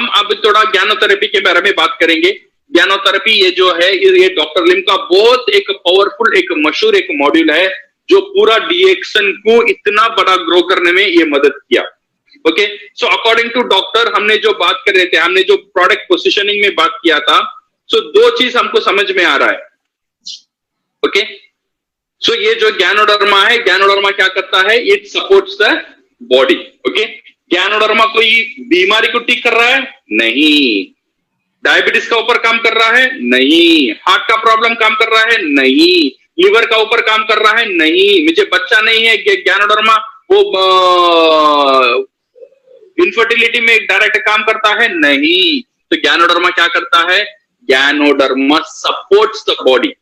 हम अब थोड़ा ज्ञानोथेरेपी के बारे में बात करेंगे। ज्ञानोथेरेपी ये जो है, ये डॉक्टर लिम का बहुत एक पावरफुल, एक मशहूर एक मॉड्यूल है जो पूरा डीएक्शन को इतना बड़ा ग्रो करने में ये मदद किया। Okay, so according to doctor हमने जो बात कर रहे थे, हमने जो प्रोडक्ट पोजिशनिंग में बात किया था, सो दो चीज हमको समझ में आ रहा है। ओके, सो ये जो ज्ञानोडर्मा है, ज्ञानोडर्मा क्या करता है, it supports the body. Okay, ganoderma कोई बीमारी को ठीक कर रहा है? नहीं। डायबिटीज का ऊपर काम कर रहा है? नहीं। हार्ट का प्रॉब्लम काम कर रहा है? नहीं। लिवर का ऊपर काम कर रहा है? नहीं। मुझे बच्चा नहीं है, ज्ञानोडर्मा वो इनफर्टिलिटी में डायरेक्ट काम करता है? नहीं। तो ज्ञानोडर्मा क्या करता है? ज्ञानोडर्मा सपोर्ट्स द बॉडी।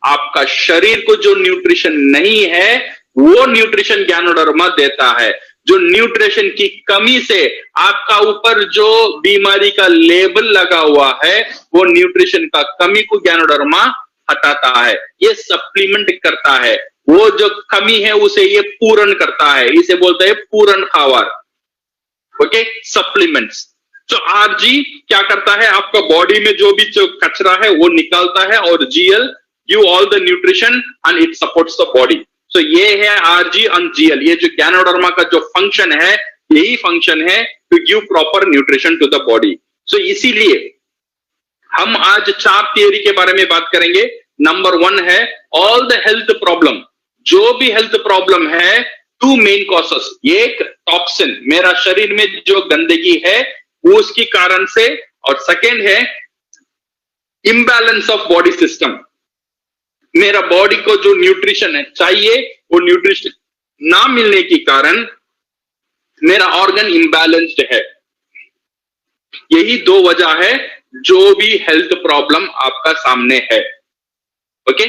आपका शरीर को जो न्यूट्रिशन नहीं है वो न्यूट्रिशन ज्ञानोडर्मा देता है। जो न्यूट्रिशन की कमी से आपका ऊपर जो बीमारी का लेबल लगा हुआ है वो न्यूट्रिशन का कमी को ज्ञानोडर्मा हटाता है, ये सप्लीमेंट करता है। वो जो कमी है उसे ये पूर्ण करता है, इसे बोलते हैं पूर्ण खावर। Okay, supplements. तो आरजी क्या करता है, आपका बॉडी में जो भी जो कचरा है वो निकालता है, और GL give all the nutrition and it supports the body. So ये है आरजी एंड जीएल। ये जो ज्ञानोडर्मा का जो फंक्शन है, यही फंक्शन है to give proper nutrition to the body. So इसीलिए हम आज 4 थियरी के बारे में बात करेंगे। नंबर 1 है ऑल द हेल्थ प्रॉब्लम। जो भी हेल्थ प्रॉब्लम है, 2 मेन कॉसेस। एक टॉक्सिन, मेरा शरीर में जो गंदगी है वो उसके कारण से, और सेकेंड है इम्बैलेंस ऑफ बॉडी सिस्टम। मेरा बॉडी को जो न्यूट्रिशन है चाहिए वो न्यूट्रिशन ना मिलने के कारण मेरा ऑर्गन इम्बैलेंस्ड है। यही 2 वजह है जो भी हेल्थ प्रॉब्लम आपका सामने है। ओके,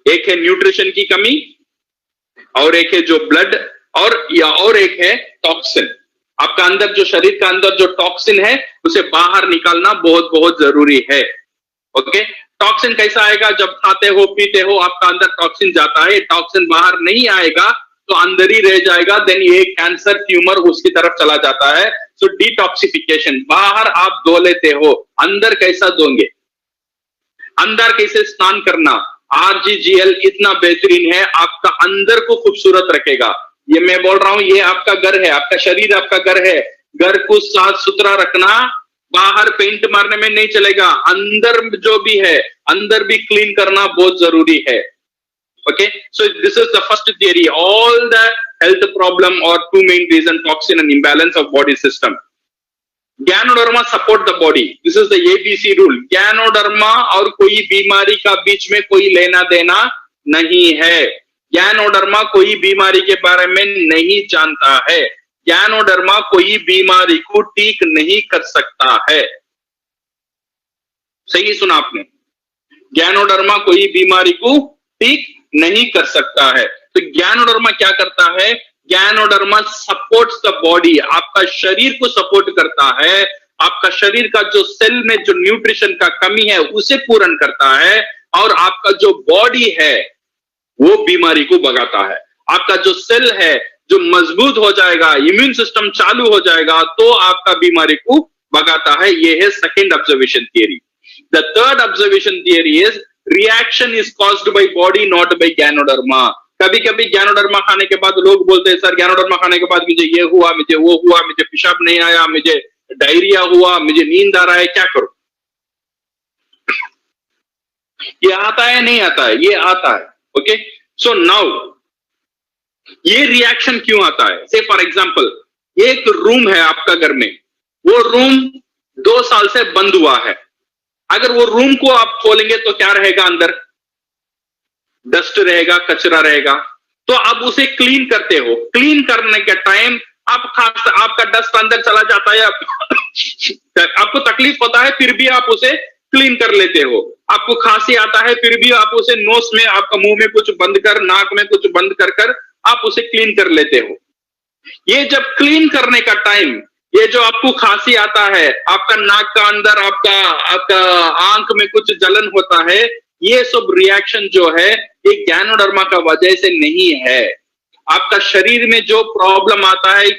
एक है न्यूट्रिशन की कमी, और एक है जो ब्लड, और एक है टॉक्सिन। आपका अंदर जो शरीर का अंदर जो टॉक्सिन है उसे बाहर निकालना बहुत बहुत जरूरी है। ओके, टॉक्सिन कैसा आएगा? जब खाते हो पीते हो आपका अंदर टॉक्सिन जाता है, टॉक्सिन बाहर नहीं आएगा तो अंदर ही रह जाएगा, देन ये कैंसर ट्यूमर उसकी तरफ चला जाता है। सो डिटॉक्सिफिकेशन, बाहर आप धो लेते हो, अंदर कैसा धोंगे? अंदर कैसे स्नान करना? आरजीजीएल इतना बेहतरीन है, आपका अंदर को खूबसूरत रखेगा। ये मैं बोल रहा हूं, ये आपका घर है, आपका शरीर आपका घर है। घर को साफ सुथरा रखना बाहर पेंट मारने में नहीं चलेगा, अंदर जो भी है अंदर भी क्लीन करना बहुत जरूरी है। Okay, so this is the first theory, all the health problem और 2 main reason, toxin and imbalance of body system. Ganoderma support the body, this is the ABC rule. Ganoderma और कोई बीमारी का बीच में कोई लेना देना नहीं है। ज्ञानोडर्मा कोई बीमारी के बारे में नहीं जानता है। ज्ञानोडर्मा कोई बीमारी को ठीक नहीं कर सकता है। सही सुना आपने, ज्ञानोडर्मा कोई बीमारी को ठीक नहीं कर सकता है। तो ज्ञानोडर्मा क्या करता है? ज्ञानोडर्मा सपोर्ट्स द बॉडी, आपका शरीर को सपोर्ट करता है। आपका शरीर का जो सेल में जो न्यूट्रिशन का कमी है उसे पूर्ण करता है, और आपका जो बॉडी है वो बीमारी को भगाता है। आपका जो सेल है जो मजबूत हो जाएगा, इम्यून सिस्टम चालू हो जाएगा, तो आपका बीमारी को भगाता है। ये है second observation theory. The third observation theory is reaction is caused by body not by ganoderma. कभी कभी ज्ञानोडर्मा खाने के बाद लोग बोलते हैं, सर ज्ञानोडर्मा खाने के बाद मुझे ये हुआ, मुझे वो हुआ, मुझे पेशाब नहीं आया, मुझे डायरिया हुआ, मुझे नींद आ रहा है, क्या करूं? ये आता है नहीं आता है? ये आता है। ओके, सो नाउ ये रिएक्शन क्यों आता है? से फॉर एग्जांपल, एक रूम है आपका घर में, वो रूम 2 साल से बंद हुआ है। अगर वो रूम को आप खोलेंगे तो क्या रहेगा? अंदर डस्ट रहेगा, कचरा रहेगा। तो आप उसे क्लीन करते हो, क्लीन करने के टाइम आपका डस्ट अंदर चला जाता है, आपको तकलीफ होता है, फिर भी आप उसे क्लीन कर लेते हो। आपको खांसी आता है, फिर भी आप उसे नोस में, आपका मुंह में कुछ बंद कर, नाक में कुछ बंद कर आप उसे क्लीन कर लेते हो। ये जब क्लीन करने का टाइम, ये जो आपको खांसी आता है, आपका नाक का अंदर, आपका आंख में कुछ जलन होता है, ये सब रिएक्शन जो है ये ज्ञानोडर्मा का वजह से नहीं है। आपका शरीर में जो प्रॉब्लम आता है,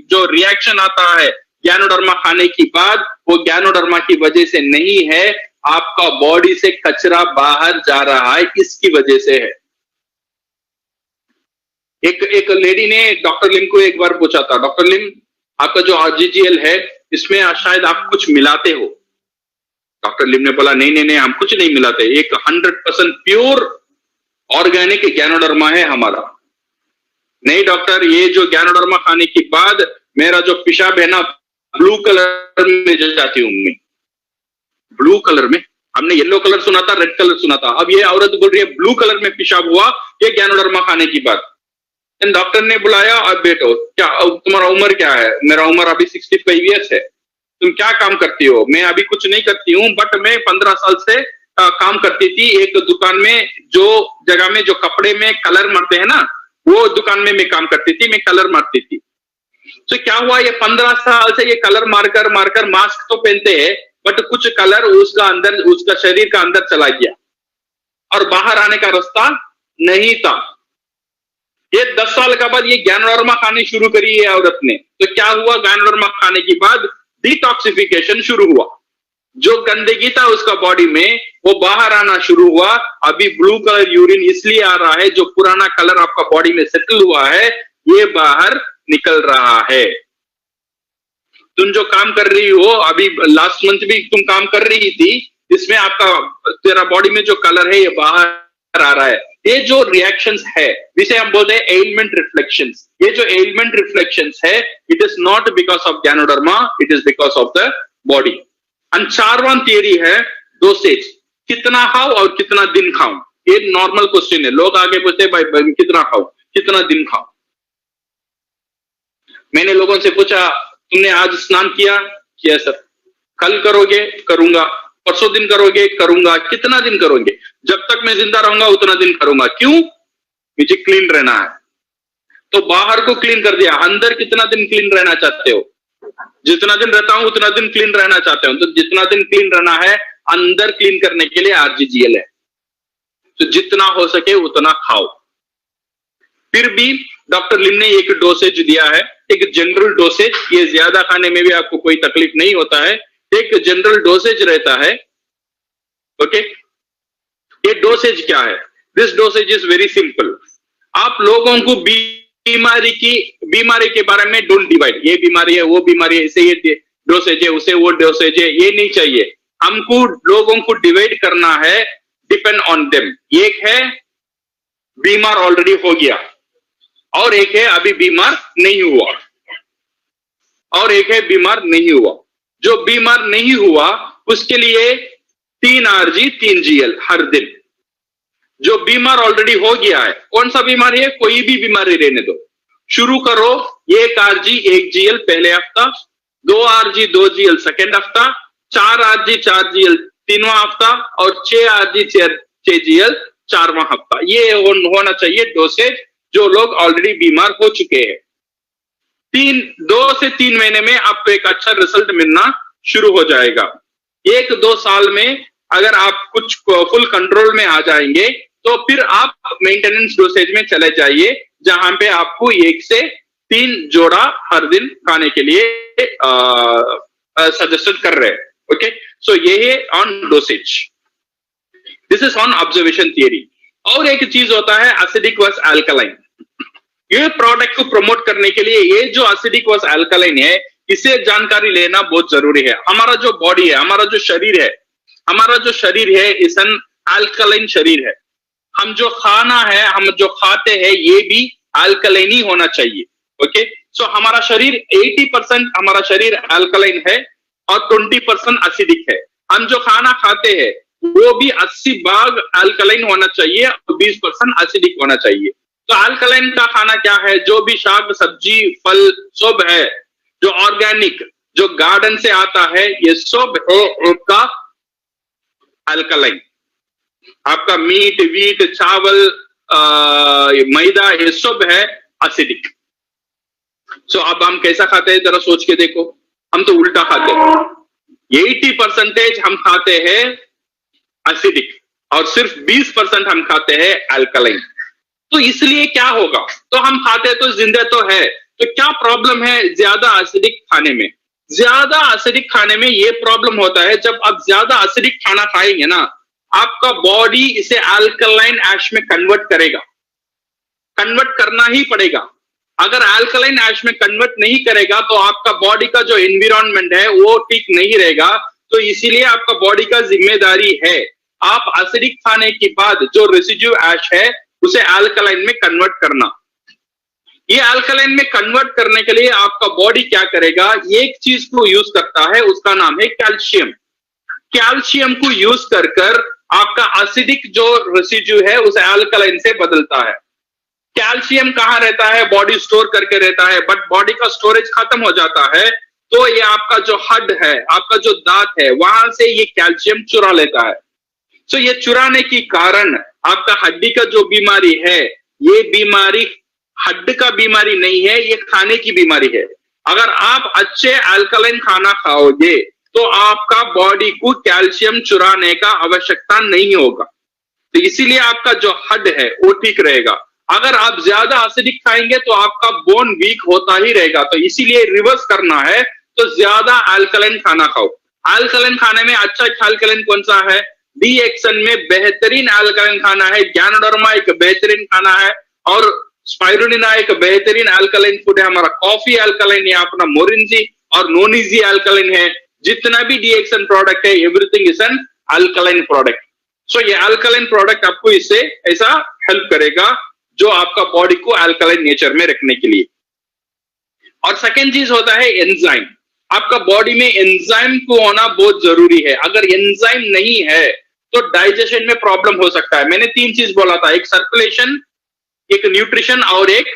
जो रिएक्शन आता है, गैनोडर्मा खाने की बाद वो गैनोडर्मा की वजह से नहीं है, आपका बॉडी से कचरा बाहर जा रहा है, इसकी वजह से है। एक लेडी ने डॉक्टर लिम को एक बार पूछा था, डॉक्टर लिम आपका जो आरजीजीएल है इसमें शायद आप कुछ मिलाते हो। डॉक्टर लिम ने बोला नहीं नहीं नहीं, हम कुछ नहीं मिलाते, एक 100% प्योर ऑर्गेनिक गैनोडर्मा है हमारा। नहीं डॉक्टर, ये जो गैनोडर्मा खाने के बाद मेरा जो पेशाब है ना ब्लू कलर में जाती हूं मैं। ब्लू कलर में? हमने येलो कलर सुना था, रेड कलर सुना था, अब ये औरत बोल रही है ब्लू कलर में पेशाब हुआ ये गैनोडर्मा खाने की बाद। डॉक्टर ने बुलाया, अब बेटो क्या तुम्हारा उम्र क्या है? मेरा उम्र अभी 65 ईयर्स है। तुम क्या काम करती हो? मैं अभी कुछ नहीं करती हूँ, बट मैं 15 साल से काम करती थी एक दुकान में, जो जगह में जो कपड़े में कलर मारते हैं ना, वो दुकान में मैं काम करती थी, मैं कलर मारती थी। तो क्या हुआ, ये 15 साल से ये कलर मारकर मारकर मास्क तो पहनते हैं, बट कुछ कलर उसका अंदर, उसका शरीर का अंदर चला गया और बाहर आने का रास्ता नहीं था। ये 10 साल के बाद ये गैनोडर्मा खाने शुरू करी है औरत ने। तो क्या हुआ, गैनोडर्मा खाने के बाद डिटॉक्सिफिकेशन शुरू हुआ, जो गंदगी था उसका बॉडी में वो बाहर आना शुरू हुआ। अभी ब्लू कलर यूरिन इसलिए आ रहा है, जो पुराना कलर आपका बॉडी में सेटल हुआ है ये बाहर निकल रहा है। तुम जो काम कर रही हो, अभी लास्ट मंथ भी तुम काम कर रही थी, इसमें आपका तेरा बॉडी में जो कलर है ये बाहर आ रहा है। ये जो रिएक्शंस है जिसे हम बोलते हैं एलिमेंट रिफ्लेक्शंस, ये जो एलिमेंट रिफ्लेक्शंस है it is not because of ganoderma, it is because of the body. चारवां थियरी है डोसेज, कितना खाओ और कितना दिन खाओ। ये नॉर्मल क्वेश्चन है, लोग आगे पूछते हैं भाई कितना खाओ कितना दिन खाओ। मैंने लोगों से पूछा तुमने आज स्नान किया सर, कल करोगे? करूंगा। परसों दिन करोगे? करूंगा। कितना दिन करोगे? जब तक मैं जिंदा रहूंगा उतना दिन करूंगा। क्यों? मुझे क्लीन रहना है। तो बाहर को क्लीन कर दिया, अंदर कितना दिन क्लीन रहना चाहते हो? जितना दिन रहता हूं उतना दिन क्लीन रहना चाहते हो। तो जितना दिन क्लीन रहना है, अंदर क्लीन करने के लिए आरजीजीएल है, तो जितना हो सके उतना खाओ। फिर भी डॉक्टर लिम ने एक डोसेज दिया है, एक जनरल डोसेज, ये ज्यादा खाने में भी आपको कोई तकलीफ नहीं होता है, एक जनरल डोसेज रहता है। ओके, ये डोसेज क्या है? This dosage is very simple. आप लोगों को बीमारी के बारे में डोंट डिवाइड, ये बीमारी है वो बीमारी है, इसे ये डोसेज है उसे वो डोसेज है, ये नहीं चाहिए हमको। लोगों को डिवाइड करना है डिपेंड ऑन देम। एक है बीमार ऑलरेडी हो गया, और एक है अभी बीमार नहीं हुआ, और एक है बीमार नहीं हुआ। जो बीमार नहीं हुआ उसके लिए 3 आरजी 3 जीएल हर दिन। जो बीमार ऑलरेडी हो गया है, कौन सा बीमारी है? कोई भी बीमारी रहने दो, शुरू करो 1 आरजी 1 जीएल पहले हफ्ता, 2 आरजी 2 जीएल सेकेंड हफ्ता, 4 आरजी 4 जीएल तीनवां हफ्ता, और 6 आरजी 6 जीएल चारवां हफ्ता। ये होना चाहिए डोसेज जो लोग ऑलरेडी बीमार हो चुके हैं। 2 से 3 महीने में आपको एक अच्छा रिजल्ट मिलना शुरू हो जाएगा। 1-2 साल में अगर आप कुछ फुल कंट्रोल में आ जाएंगे तो फिर आप मेंटेनेंस डोसेज में चले जाइए, जहां पे आपको 1 से 3 जोड़ा हर दिन खाने के लिए सजेस्ट कर रहे हैं। ओके, सो ये है on dosage, this is on observation theory. और एक चीज होता है एसिडिक वर्स अल्कलाइन। ये प्रोडक्ट को प्रमोट करने के लिए ये जो एसिडिक वर्स अल्कलाइन है, इसे जानकारी लेना बहुत जरूरी है। हमारा जो बॉडी है, हमारा जो शरीर है इस एन अल्कलाइन शरीर है। हम जो खाना है, हम जो खाते हैं, ये भी अल्कलाइन ही होना चाहिए। ओके, सो हमारा शरीर 80% हमारा शरीर अल्कलाइन है और 20% एसिडिक है। हम जो खाना खाते हैं वो भी 80 भाग अल्कलाइन होना चाहिए और 20% एसिडिक होना चाहिए। तो अल्कलाइन का खाना क्या है? जो भी शाक सब्जी फल सब है, जो ऑर्गेनिक, जो गार्डन से आता है, ये सब है आपका अल्कलाइन। आपका मीट वीट चावल मैदा ये सब है एसिडिक। सो अब हम कैसा खाते हैं जरा सोच के देखो, हम तो उल्टा खाते हैं। 80% हम खाते हैं एसिडिक और सिर्फ 20% हम खाते हैं अल्कलाइन। तो इसलिए क्या होगा? तो हम खाते तो जिंदे तो है, तो क्या प्रॉब्लम है ज्यादा एसिडिक खाने में? ज्यादा एसिडिक खाने में ये प्रॉब्लम होता है, जब आप ज्यादा एसिडिक खाना खाएंगे ना, आपका बॉडी इसे अल्कलाइन ऐश में कन्वर्ट करेगा, कन्वर्ट करना ही पड़ेगा। अगर अल्कलाइन ऐश में कन्वर्ट नहीं करेगा तो आपका बॉडी का जो एनवायरनमेंट है वो ठीक नहीं रहेगा। तो इसीलिए आपका बॉडी का जिम्मेदारी है आप एसिडिक खाने के बाद जो रेसिड्यू ऐश है उसे अल्कलाइन में कन्वर्ट करना। ये अल्कलाइन में कन्वर्ट करने के लिए आपका बॉडी क्या करेगा, एक चीज को यूज करता है, उसका नाम है कैल्शियम। कैल्शियम को यूज कर कर आपका एसिडिक जो रेसिड्यू है उसे अल्कलाइन से बदलता है। कैल्शियम कहां रहता है, बॉडी स्टोर करके रहता है, बट बॉडी का स्टोरेज खत्म हो जाता है तो ये आपका जो हड है, आपका जो दांत है, वहां से ये कैल्शियम चुरा लेता है। तो ये चुराने के कारण आपका हड्डी का जो बीमारी है, ये बीमारी हड्ड का बीमारी नहीं है, ये खाने की बीमारी है। अगर आप अच्छे अल्कलाइन खाना खाओगे तो आपका बॉडी को कैल्शियम चुराने का आवश्यकता नहीं होगा, तो इसीलिए आपका जो हड्ड है वो ठीक रहेगा। अगर आप ज्यादा एसिडिक खाएंगे तो आपका बोन वीक होता ही रहेगा, तो इसीलिए रिवर्स करना है तो ज्यादा अल्कलाइन खाना खाओ। अल्कलाइन खाने में अच्छा अल्कलाइन कौन सा है, डीएक्सन में बेहतरीन अल्कलाइन खाना है, गैनोडर्मा एक बेहतरीन खाना है, और स्पाइरुलिना एक बेहतरीन अल्कलाइन फूड है। हमारा कॉफी अल्कलाइन है, अपना मोरिंजी और नोनिजी अल्कलाइन है। जितना भी डीएक्सन प्रोडक्ट है everything is an alkaline product. So ये अल्कलाइन प्रोडक्ट आपको इससे ऐसा हेल्प करेगा जो आपका बॉडी को अल्कलाइन नेचर में रखने के लिए। और सेकेंड चीज होता है एंजाइम। आपका बॉडी में एंजाइम को होना बहुत जरूरी है। अगर एंजाइम नहीं है तो डाइजेशन में प्रॉब्लम हो सकता है। मैंने तीन चीज बोला था, एक सर्कुलेशन, एक न्यूट्रिशन और एक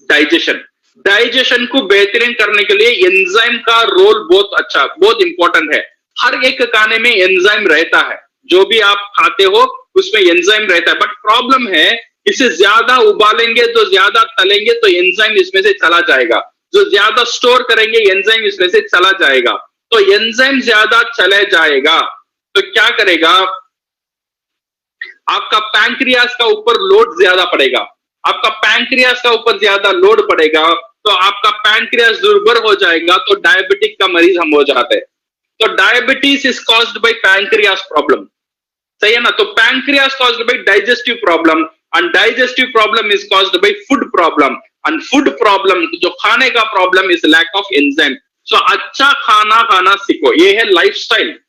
डाइजेशन। डाइजेशन को बेहतरीन करने के लिए एंजाइम का रोल बहुत अच्छा, बहुत इंपॉर्टेंट है। हर एक खाने में एंजाइम रहता है, जो भी आप खाते हो उसमें एंजाइम रहता है, बट प्रॉब्लम है इसे ज्यादा उबालेंगे तो ज्यादा तलेंगे तो एंजाइम इसमें से चला जाएगा, जो ज्यादा स्टोर करेंगे एंजाइम इसमें से चला जाएगा। तो एंजाइम ज्यादा चले जाएगा तो क्या करेगा, आपका पैंक्रियास का ऊपर लोड ज्यादा पड़ेगा। आपका पैंक्रियास का ऊपर ज्यादा लोड पड़ेगा तो आपका पैंक्रियास दुर्बल हो जाएगा, तो डायबिटिक का मरीज हम हो जाते हैं। तो diabetes is caused by pancreas problem, सही है ना। तो pancreas caused by digestive problem and digestive problem is caused by food problem and food problem जो खाने का problem is lack of enzyme. So अच्छा खाना खाना सीखो, ये है लाइफस्टाइल,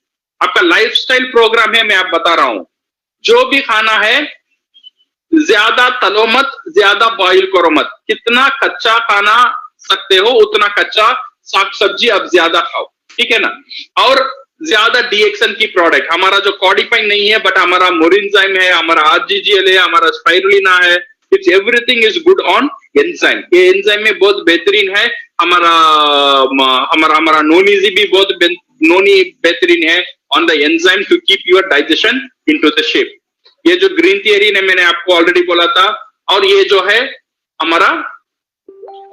आपका लाइफस्टाइल प्रोग्राम है। मैं आप बता रहा हूं, जो भी खाना है ज्यादा तलो मत, ज्यादा बॉइल करो मत। कितना कच्चा खाना सकते हो उतना कच्चा साग सब्जी अब ज्यादा खाओ, ठीक है ना। और ज्यादा डीएक्सन की प्रोडक्ट, हमारा जो कॉडिफाइन नहीं है बट हमारा मोरिंजाइम है, हमारा आरजीजीएल है, हमारा स्पाइरुलिना है, it's everything is good on enzyme. ये एंजाइम में बहुत बेहतरीन है। हमारा नोनीजी भी बहुत बेहतरीन है on the enzyme to keep your digestion into the shape. ये जो ग्रीन थियरी ने मैंने आपको ऑलरेडी बोला था, और ये जो है हमारा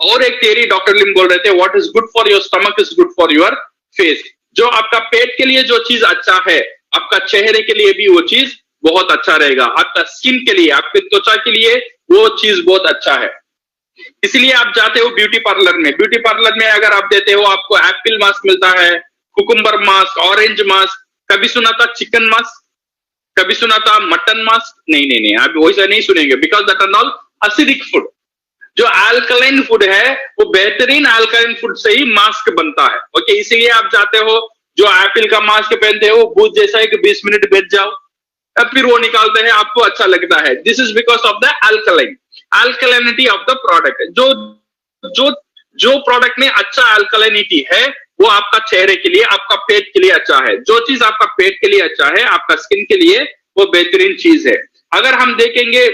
और एक थियरी डॉक्टर लिम बोल रहे थे, what is good for your stomach is good for your face. जो आपका पेट के लिए जो चीज अच्छा है, आपका चेहरे के लिए भी वो चीज बहुत अच्छा रहेगा। आपका स्किन के लिए, आपके त्वचा के लिए वो चीज बहुत अच्छा है। इसलिए आप जाते हो ब्यूटी पार्लर में, ब्यूटी पार्लर में अगर आप देते हो आपको एप्पल मास्क मिलता है, कुकुम्बर मास्क, ऑरेंज मास्क, कभी सुना था चिकन मास्क, कभी सुना था मटन मास्क? नहीं, आप वैसा नहीं सुनेंगे, because that are all acidic food. जो अल्कलाइन फूड है वो बेहतरीन अल्कलाइन फूड से ही मास्क बनता है। ओके, इसीलिए आप जाते हो, जो एप्पल का मास्क पहनते हो बूथ जैसा है कि 20 मिनट बैठ जाओ, तब फिर वो निकालते हैं, आपको अच्छा लगता है। This is because of the alkalinity of the product. जो प्रोडक्ट में अच्छा अल्कलाइनिटी है वो आपका चेहरे के लिए, आपका पेट के लिए अच्छा है। जो चीज आपका पेट के लिए अच्छा है, आपका स्किन के लिए वो बेहतरीन चीज है। अगर हम देखेंगे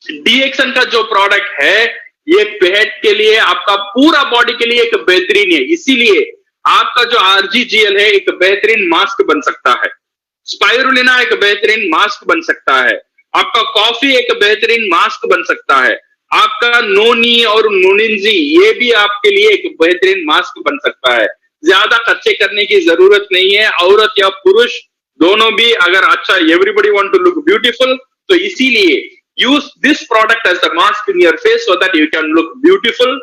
डीएक्सन का जो प्रोडक्ट है, ये पेट के लिए, आपका पूरा बॉडी के लिए एक बेहतरीन है। इसीलिए आपका जो आरजीजीएल है एक बेहतरीन मास्क बन सकता है, स्पाइरुलिना एक बेहतरीन मास्क बन सकता है, आपका कॉफी एक बेहतरीन मास्क बन सकता है, आपका नोनी और नोनिंजी ये भी आपके लिए एक बेहतरीन मास्क बन सकता है। ज्यादा खर्चे करने की जरूरत नहीं है, औरत या पुरुष दोनों भी अगर अच्छा, everybody want to look beautiful, तो इसीलिए use this product as the mask in your face so that you can look beautiful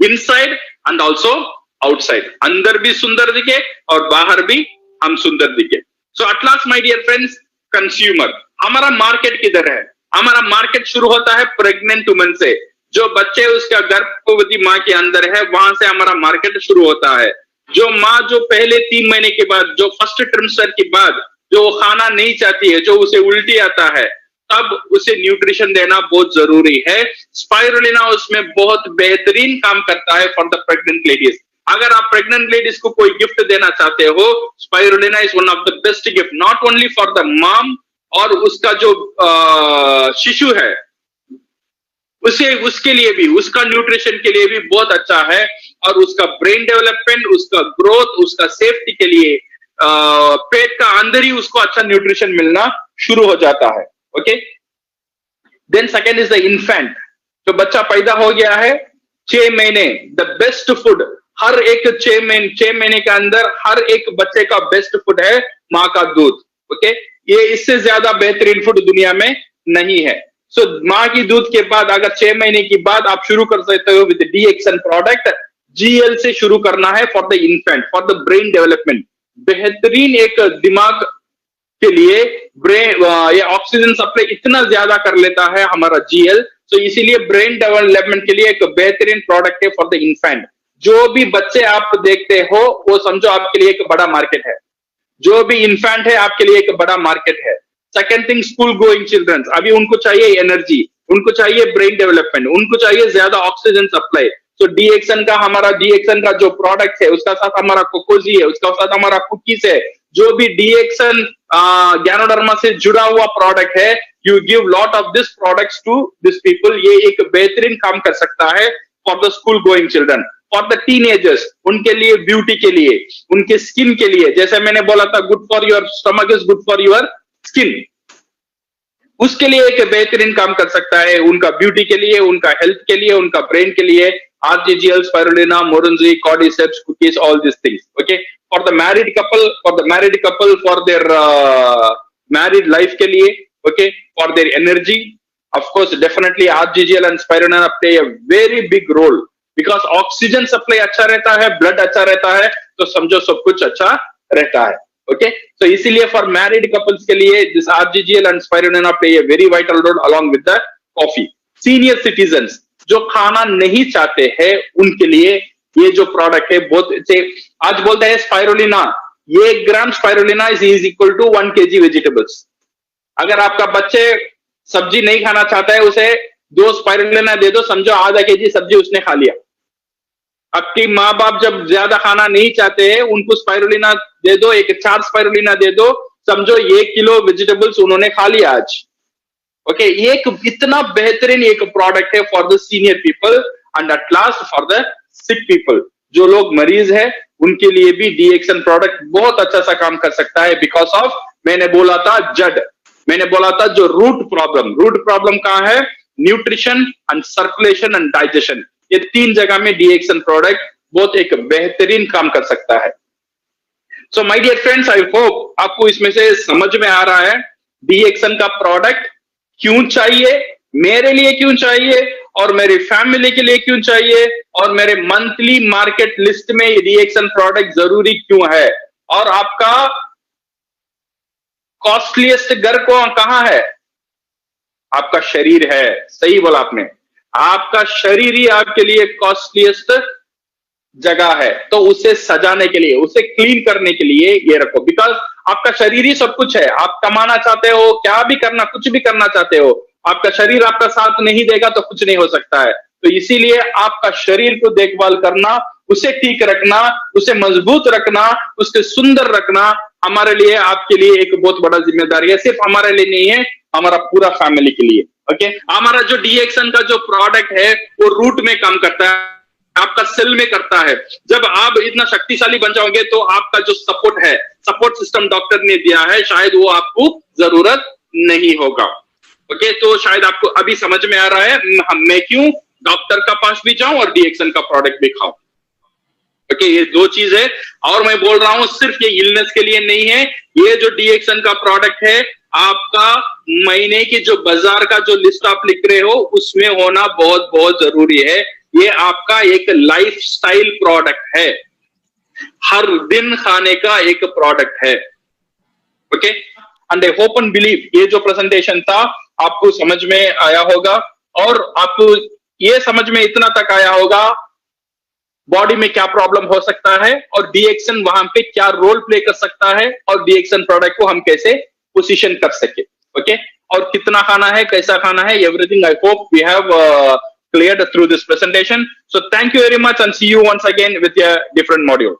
inside and also outside, अंदर भी सुंदर दिखे और बाहर भी हम सुंदर दिखे। So at last my dear friends, consumer, हमारा मार्केट किधर है? हमारा मार्केट शुरू होता है प्रेग्नेंट वुमन से, जो बच्चे उसका गर्भवती माँ के अंदर है, वहां से हमारा मार्केट शुरू होता है। जो माँ जो पहले 3 महीने के बाद, जो फर्स्ट ट्रिमस्टर के बाद जो खाना नहीं चाहती है, जो उसे उल्टी आता है, तब उसे न्यूट्रिशन देना बहुत जरूरी है। स्पाइरुलिना उसमें बहुत बेहतरीन काम करता है फॉर द प्रेग्नेंट लेडीज। अगर आप प्रेग्नेंट लेडीज को कोई गिफ्ट देना चाहते हो, spirulina is one of the best gift, not only for the mom और उसका जो शिशु है उसे, उसके लिए भी, उसका न्यूट्रिशन के लिए भी बहुत अच्छा है, और उसका ब्रेन डेवलपमेंट, उसका ग्रोथ, उसका सेफ्टी के लिए पेट का अंदर ही उसको अच्छा न्यूट्रिशन मिलना शुरू हो जाता है। Okay, then second is the infant, जो बच्चा पैदा हो गया है 6 महीने, द बेस्ट फूड, हर एक 6 महीने के अंदर हर एक बच्चे का बेस्ट फूड है माँ का दूध। ओके, ये इससे ज्यादा बेहतरीन फूड दुनिया में नहीं है। सो माँ की दूध के बाद अगर 6 महीने के बाद आप शुरू कर सकते हो विद DXN प्रोडक्ट, GL से शुरू करना है for the infant, for the brain development, बेहतरीन एक दिमाग के लिए ब्रेन, ये ऑक्सीजन सप्लाई इतना ज्यादा कर लेता है हमारा GL, तो इसीलिए ब्रेन डेवलपमेंट के लिए एक बेहतरीन प्रोडक्ट है फॉर द इन्फेंट। जो भी बच्चे आप देखते हो वो समझो आपके लिए एक बड़ा मार्केट है, जो भी इन्फेंट है आपके लिए एक बड़ा मार्केट है। Second thing, school going childrens, अभी उनको चाहिए एनर्जी, उनको चाहिए ब्रेन डेवलपमेंट, उनको चाहिए ज्यादा ऑक्सीजन सप्लाई। तो DXN का, हमारा DXN का जो प्रोडक्ट है, उसका साथ हमारा कोकोजी है, उसका साथ हमारा कुकीज है, जो भी DXN गैनोडर्मा से जुड़ा हुआ प्रोडक्ट है, you give lot of this products to this people, ये एक बेहतरीन काम कर सकता है for the school going children. For the teenagers, उनके लिए ब्यूटी के लिए, उनके स्किन के लिए, जैसे मैंने बोला था good for your stomach is good for your skin, उसके लिए एक बेहतरीन काम कर सकता है, उनका ब्यूटी के लिए, उनका हेल्थ के लिए, उनका ब्रेन के लिए। RGGL, spirulina, moringa, cordyceps, cookies, all this things. Okay, for the married couple, for their married life के लिए, okay, for their energy, of course definitely RGGL and spirulina play a very big role, because oxygen supply अच्छा रहता है, blood अच्छा रहता है, तो समझो सब कुछ अच्छा रहता है। ओके, तो इसीलिए फॉर मैरिड कपल्स के लिए this RGGL and spirulina play a very vital role along with the coffee. Senior citizens जो खाना नहीं चाहते हैं, उनके लिए ये जो प्रोडक्ट है बहुत अच्छे। आज बोलते हैं स्पाइरुलिना, ये 1 gram spirulina is equal to 1 kg vegetables. अगर आपका बच्चे सब्जी नहीं खाना चाहता है, उसे 2 स्पाइरुलिना दे दो, समझो आधा kg सब्जी उसने खा लिया। आपकी माँ बाप जब ज्यादा खाना नहीं चाहते हैं, उनको स्पाइरुलिना दे दो, 4 स्पाइरुलिना दे दो, समझो 1 किलो वेजिटेबल्स उन्होंने खा लिया आज। ओके, एक इतना बेहतरीन एक प्रोडक्ट है for the senior people and at last for the sick people, जो लोग मरीज है उनके लिए भी DXN प्रोडक्ट बहुत अच्छा सा काम कर सकता है। बिकॉज ऑफ, मैंने बोला था जड़, मैंने बोला था जो रूट प्रॉब्लम कहाँ है? Nutrition and circulation and digestion, ये 3 जगह में DXN प्रोडक्ट बहुत एक बेहतरीन काम कर सकता है। So my dear friends, I hope आपको इसमें से समझ में आ रहा है DXN का प्रोडक्ट क्यों चाहिए, मेरे लिए क्यों चाहिए, और मेरी फैमिली के लिए क्यों चाहिए, और मेरे मंथली मार्केट लिस्ट में DXN प्रोडक्ट जरूरी क्यों है, और आपका कॉस्टलीस्ट घर को कहां है? आपका शरीर है। सही बोला आपने, आपका शरीर ही आपके लिए कॉस्टलीस्ट जगह है। तो उसे सजाने के लिए, उसे क्लीन करने के लिए ये रखो, बिकॉज आपका शरीर ही सब कुछ है। आप कमाना चाहते हो, क्या भी करना, कुछ भी करना चाहते हो, आपका शरीर आपका साथ नहीं देगा तो कुछ नहीं हो सकता है। तो इसीलिए आपका शरीर को देखभाल करना, उसे ठीक रखना, उसे मजबूत रखना, उसे सुंदर रखना हमारे लिए, आपके लिए एक बहुत बड़ा जिम्मेदारी है। सिर्फ हमारे लिए नहीं है, हमारा पूरा फैमिली के लिए। ओके, हमारा जो DXN का जो प्रोडक्ट है वो रूट में काम करता है, आपका सेल में करता है। जब आप इतना शक्तिशाली बन जाओगे तो आपका जो सपोर्ट है, सपोर्ट सिस्टम डॉक्टर ने दिया है, शायद वो आपको जरूरत नहीं होगा। ओके, तो शायद आपको अभी समझ में आ रहा है मैं क्यों डॉक्टर का पास भी जाऊं और DXN का प्रोडक्ट भी खाऊं। ओके, ये 2 चीज है। और मैं बोल रहा हूं सिर्फ ये इलनेस के लिए नहीं है, ये जो DXN का प्रोडक्ट है आपका महीने की जो बाजार का जो लिस्ट आप लिख रहे हो उसमें होना बहुत बहुत जरूरी है। ये आपका एक लाइफस्टाइल प्रोडक्ट है, हर दिन खाने का एक प्रोडक्ट है। Okay, and I hope and believe ये जो प्रेजेंटेशन था आपको समझ में आया होगा, और आपको ये समझ में इतना तक आया होगा बॉडी में क्या प्रॉब्लम हो सकता है और डीएक्सन वहां पे क्या रोल प्ले कर सकता है, और डीएक्सन प्रोडक्ट को हम कैसे पोजीशन कर सके। ओके, और कितना खाना है, कैसा खाना है, everything I hope we have cleared through this presentation. So thank you very much and see you once again with a different module.